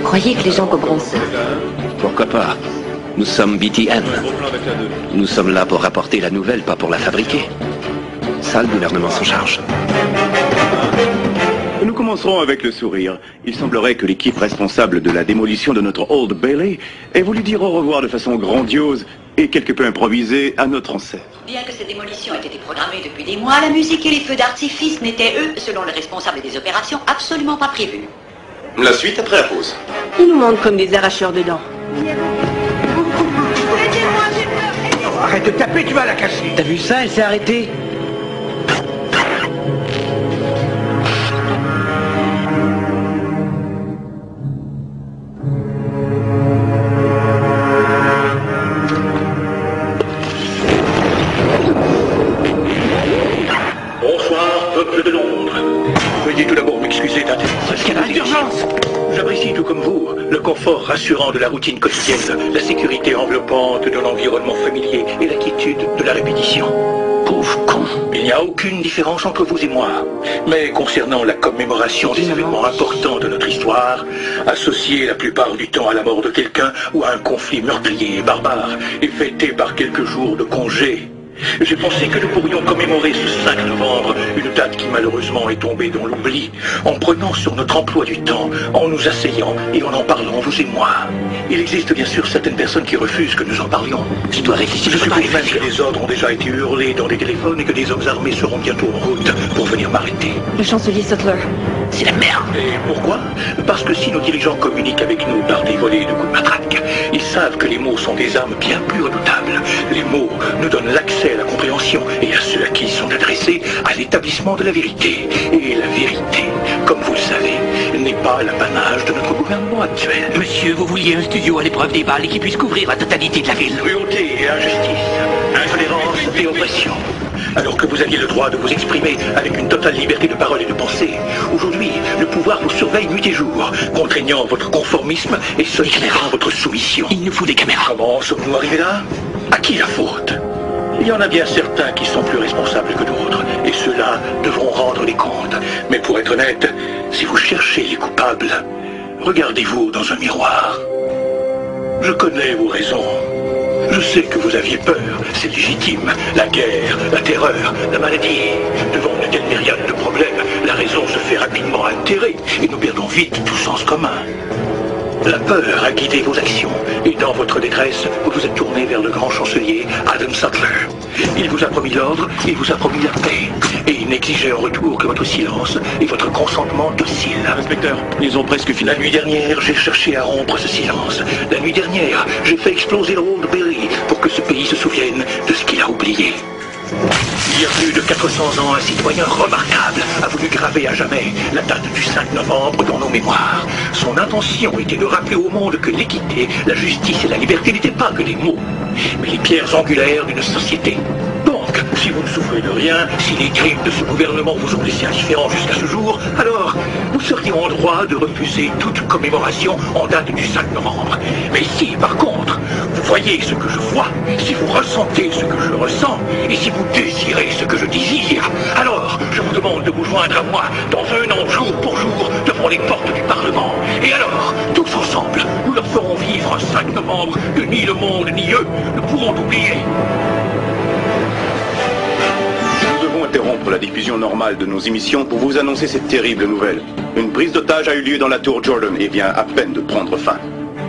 croyez que les gens comprendront ça? Pourquoi pas? Nous sommes BTN. Nous sommes là pour rapporter la nouvelle, pas pour la fabriquer. Ça, le gouvernement s'en charge. Nous commencerons avec le sourire. Il semblerait que l'équipe responsable de la démolition de notre Old Bailey ait voulu dire au revoir de façon grandiose et quelque peu improvisée à notre ancêtre. Bien que cette démolition ait été programmée depuis des mois, la musique et les feux d'artifice n'étaient, eux, selon le responsable des opérations, absolument pas prévus. La suite après la pause. Ils nous montrent comme des arracheurs de dents. Oh, arrête de taper, tu vas la casser. T'as vu ça? Elle s'est arrêtée. Bonsoir, peuple de Londres. Veuillez tout d'abord m'excuser d'interrompre ce canal d'urgence. J'apprécie tout comme vous le confort rassurant de la routine quotidienne, la sécurité enveloppante de l'environnement familier et la quiétude de la répétition. Pauvre con. Il n'y a aucune différence entre vous et moi. Mais concernant la commémoration des événements importants de notre histoire, associés la plupart du temps à la mort de quelqu'un ou à un conflit meurtrier et barbare, et fêtés par quelques jours de congé, j'ai pensé que nous pourrions commémorer ce 5 novembre, une date qui malheureusement est tombée dans l'oubli, en prenant sur notre emploi du temps, en nous asseyant et en parlant, vous et moi. Il existe bien sûr certaines personnes qui refusent que nous en parlions. Tu dois réfléchir. Je suppose même que des ordres ont déjà été hurlés dans les téléphones et que des hommes armés seront bientôt en route pour venir m'arrêter. Le chancelier Sutler. C'est la merde. Et pourquoi? Parce que si nos dirigeants communiquent avec nous par des volées de coups de matraque, ils savent que les mots sont des armes bien plus redoutables. Les mots nous donnent l'accès à la compréhension et à ceux à qui ils sont adressés à l'établissement de la vérité. Et la vérité, comme vous le savez, n'est pas l'apanage de notre gouvernement actuel. Monsieur, vous vouliez un studio à l'épreuve des balles et qui puisse couvrir la totalité de la ville. Cruauté et injustice, intolérance et oppression. Alors que vous aviez le droit de vous exprimer avec une totale liberté de parole et de pensée, aujourd'hui, le pouvoir vous surveille nuit et jour, contraignant votre conformisme et sollicitant votre soumission. Il nous faut des caméras. Comment sommes-nous arrivés là? À qui la faute? Il y en a bien certains qui sont plus responsables que d'autres, et ceux-là devront rendre des comptes. Mais pour être honnête, si vous cherchez les coupables, regardez-vous dans un miroir. Je connais vos raisons. Je sais que vous aviez peur, c'est légitime. La guerre, la terreur, la maladie. Devant une telle myriade de problèmes, la raison se fait rapidement altérer et nous perdons vite tout sens commun. La peur a guidé vos actions et dans votre détresse, vous vous êtes tourné vers le grand chancelier Adam Sutler. Il vous a promis l'ordre, il vous a promis la paix et il n'exigeait en retour que votre silence et votre consentement docile. Inspecteur, ils ont presque fini. La nuit dernière, j'ai cherché à rompre ce silence. La nuit dernière, j'ai fait exploser le Old Bailey pour que ce pays se souvienne de ce qu'il a oublié. Il y a plus de 400 ans, un citoyen remarquable a voulu graver à jamais la date du 5 novembre dans nos mémoires. Son intention était de rappeler au monde que l'équité, la justice et la liberté n'étaient pas que des mots, mais les pierres angulaires d'une société. Donc, si vous ne souffrez de rien, si les crimes de ce gouvernement vous ont laissé indifférent jusqu'à ce jour, alors vous seriez en droit de refuser toute commémoration en date du 5 novembre. Mais si, par contre, vous voyez ce que je vois, si vous ressentez ce que je ressens, et si vous désirez ce que je désire, alors je vous demande de vous joindre à moi dans un an, jour pour jour, devant les portes du Parlement. Et alors, tous ensemble, nous leur ferons vivre un 5 novembre que ni le monde ni eux ne pourront oublier. Nous devons interrompre la diffusion normale de nos émissions pour vous annoncer cette terrible nouvelle. Une prise d'otage a eu lieu dans la tour Jordan et vient à peine de prendre fin.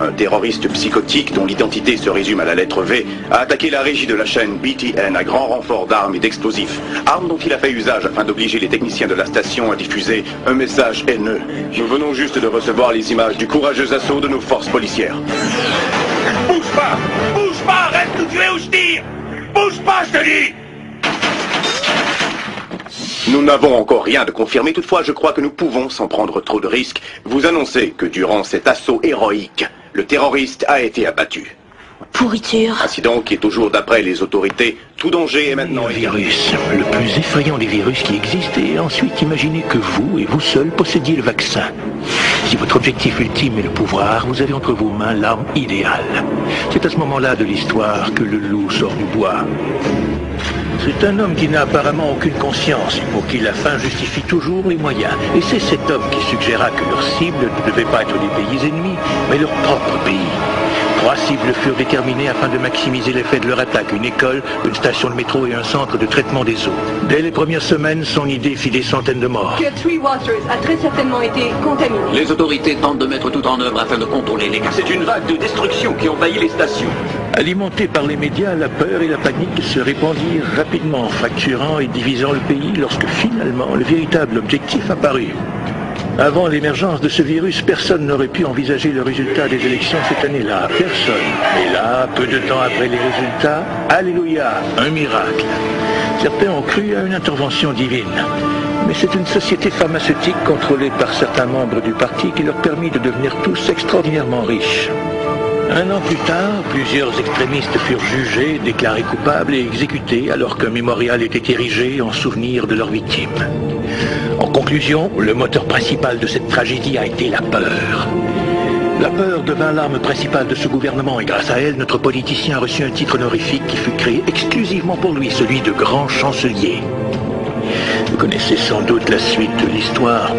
Un terroriste psychotique dont l'identité se résume à la lettre V a attaqué la régie de la chaîne BTN à grand renfort d'armes et d'explosifs. Armes dont il a fait usage afin d'obliger les techniciens de la station à diffuser un message haineux. Nous venons juste de recevoir les images du courageux assaut de nos forces policières. Bouge pas! Bouge pas! Reste où tu es où je tire! Bouge pas, je te dis! Nous n'avons encore rien de confirmé, toutefois je crois que nous pouvons, sans prendre trop de risques, vous annoncer que durant cet assaut héroïque, le terroriste a été abattu. Pourriture. Ainsi donc, qui est toujours d'après les autorités, tout danger est maintenant Le virus, le plus effrayant des virus qui existent, et ensuite imaginez que vous et vous seul possédiez le vaccin. Si votre objectif ultime est le pouvoir, vous avez entre vos mains l'arme idéale. C'est à ce moment-là de l'histoire que le loup sort du bois. C'est un homme qui n'a apparemment aucune conscience et pour qui la fin justifie toujours les moyens. Et c'est cet homme qui suggéra que leur cible ne devait pas être les pays ennemis, mais leur propre pays. 3 cibles furent déterminées afin de maximiser l'effet de leur attaque. Une école, une station de métro et un centre de traitement des eaux. Dès les premières semaines, son idée fit des centaines de morts. Que Three Waters a très certainement été contaminé. Les autorités tentent de mettre tout en œuvre afin de contrôler les cas. C'est une vague de destruction qui envahit les stations. Alimentés par les médias, la peur et la panique se répandirent rapidement, fracturant et divisant le pays lorsque finalement le véritable objectif apparut. Avant l'émergence de ce virus, personne n'aurait pu envisager le résultat des élections cette année-là. Personne. Mais là, peu de temps après les résultats, alléluia, un miracle. Certains ont cru à une intervention divine. Mais c'est une société pharmaceutique contrôlée par certains membres du parti qui leur permit de devenir tous extraordinairement riches. 1 an plus tard, plusieurs extrémistes furent jugés, déclarés coupables et exécutés alors qu'un mémorial était érigé en souvenir de leurs victimes. En conclusion, le moteur principal de cette tragédie a été la peur. La peur devint l'arme principale de ce gouvernement et grâce à elle, notre politicien a reçu un titre honorifique qui fut créé exclusivement pour lui, celui de grand chancelier. Vous connaissez sans doute la suite de l'histoire.